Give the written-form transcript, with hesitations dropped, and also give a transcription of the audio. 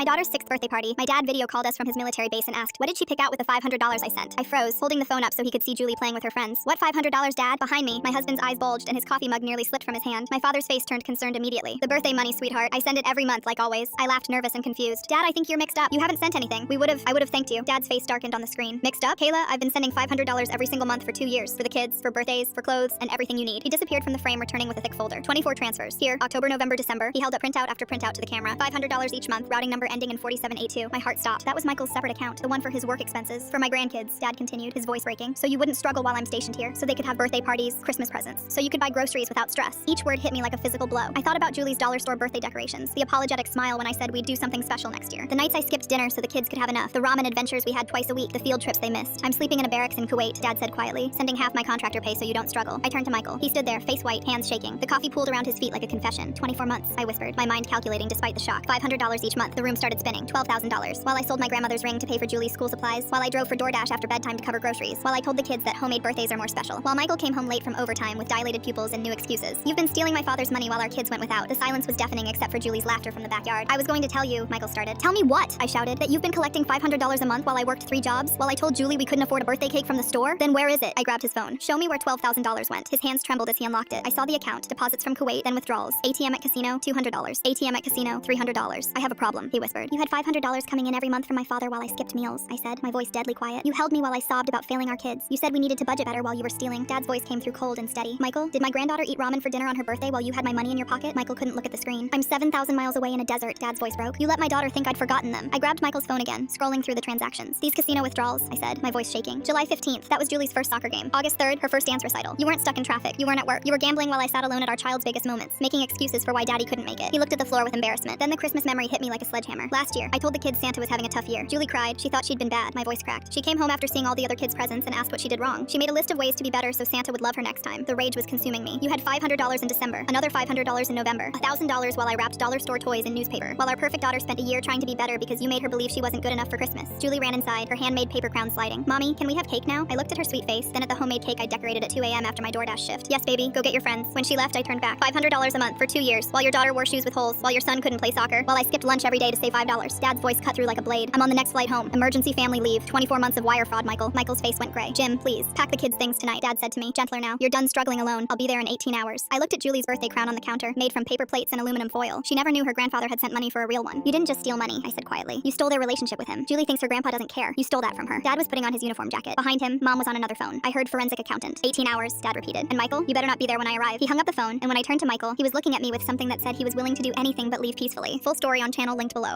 my daughter's 6th birthday party, my dad video called us from his military base and asked, what did she pick out with the $500 I sent? I froze, holding the phone up so he could see Julie playing with her friends. What $500, Dad? Behind me, my husband's eyes bulged and his coffee mug nearly slipped from his hand. My father's face turned concerned immediately. The birthday money, sweetheart. I send it every month, like always. I laughed, nervous and confused. Dad, I think you're mixed up. You haven't sent anything. I would have thanked you. Dad's face darkened on the screen. Mixed up? Kayla, I've been sending $500 every single month for 2 years. For the kids, for birthdays, for clothes, and everything you need. He disappeared from the frame, returning with a thick folder. 24 transfers. Here, October, November, December. He held up printout after printout to the camera. $500 each month, routing number ending in 4782. My heart stopped. That was Michael's separate account, the one for his work expenses. For my grandkids, Dad continued, his voice breaking. So you wouldn't struggle while I'm stationed here. So they could have birthday parties, Christmas presents. So you could buy groceries without stress. Each word hit me like a physical blow. I thought about Julie's dollar store birthday decorations, the apologetic smile when I said we'd do something special next year. The nights I skipped dinner so the kids could have enough. The ramen adventures we had twice a week, the field trips they missed. I'm sleeping in a barracks in Kuwait, Dad said quietly, sending half my contractor pay so you don't struggle. I turned to Michael. He stood there, face white, hands shaking. The coffee pooled around his feet like a confession. 24 months, I whispered, my mind calculating despite the shock. $500 each month. The room started spinning. $12,000. While I sold my grandmother's ring to pay for Julie's school supplies, while I drove for DoorDash after bedtime to cover groceries, while I told the kids that homemade birthdays are more special, while Michael came home late from overtime with dilated pupils and new excuses. You've been stealing my father's money while our kids went without. The silence was deafening except for Julie's laughter from the backyard. I was going to tell you, Michael started. Tell me what? I shouted. That you've been collecting $500 a month while I worked 3 jobs? While I told Julie we couldn't afford a birthday cake from the store? Then where is it? I grabbed his phone. Show me where $12,000 went. His hands trembled as he unlocked it. I saw the account. Deposits from Kuwait, then withdrawals. ATM at casino, $200. ATM at casino, $300. I have a problem, he whispered. You had $500 coming in every month from my father while I skipped meals, I said, my voice deadly quiet. You held me while I sobbed about failing our kids. You said we needed to budget better while you were stealing. Dad's voice came through cold and steady. Michael, did my granddaughter eat ramen for dinner on her birthday while you had my money in your pocket? Michael couldn't look at the screen. I'm 7,000 miles away in a desert, Dad's voice broke. You let my daughter think I'd forgotten them. I grabbed Michael's phone again, scrolling through the transactions. These casino withdrawals, I said, my voice shaking. July 15th, that was Julie's first soccer game. August 3rd, her first dance recital. You weren't stuck in traffic. You weren't at work. You were gambling while I sat alone at our child's biggest moments, making excuses for why Daddy couldn't make it. He looked at the floor with embarrassment. Then the Christmas memory hit me like a sledgehammer. Last year, I told the kids Santa was having a tough year. Julie cried. She thought she'd been bad. My voice cracked. She came home after seeing all the other kids' presents and asked what she did wrong. She made a list of ways to be better so Santa would love her next time. The rage was consuming me. You had $500 in December, another $500 in November, $1,000 while I wrapped dollar store toys in newspaper, while our perfect daughter spent a year trying to be better because you made her believe she wasn't good enough for Christmas. Julie ran inside, her handmade paper crown sliding. Mommy, can we have cake now? I looked at her sweet face, then at the homemade cake I decorated at 2 a.m. after my DoorDash shift. Yes, baby, go get your friends. When she left, I turned back. $500 a month for 2 years, while your daughter wore shoes with holes, while your son couldn't play soccer, while I skipped lunch every day to save $5. Dad's voice cut through like a blade. I'm on the next flight home. Emergency family leave. 24 months of wire fraud, Michael. Michael's face went gray. Jim, please, pack the kids' things tonight, Dad said to me. Gentler now. You're done struggling alone. I'll be there in 18 hours. I looked at Julie's birthday crown on the counter, made from paper plates and aluminum foil. She never knew her grandfather had sent money for a real one. You didn't just steal money, I said quietly. You stole their relationship with him. Julie thinks her grandpa doesn't care. You stole that from her. Dad was putting on his uniform jacket. Behind him, Mom was on another phone. I heard forensic accountant. 18 hours, Dad repeated. And Michael, you better not be there when I arrive. He hung up the phone, and when I turned to Michael, he was looking at me with something that said he was willing to do anything but leave peacefully. Full story on channel linked below.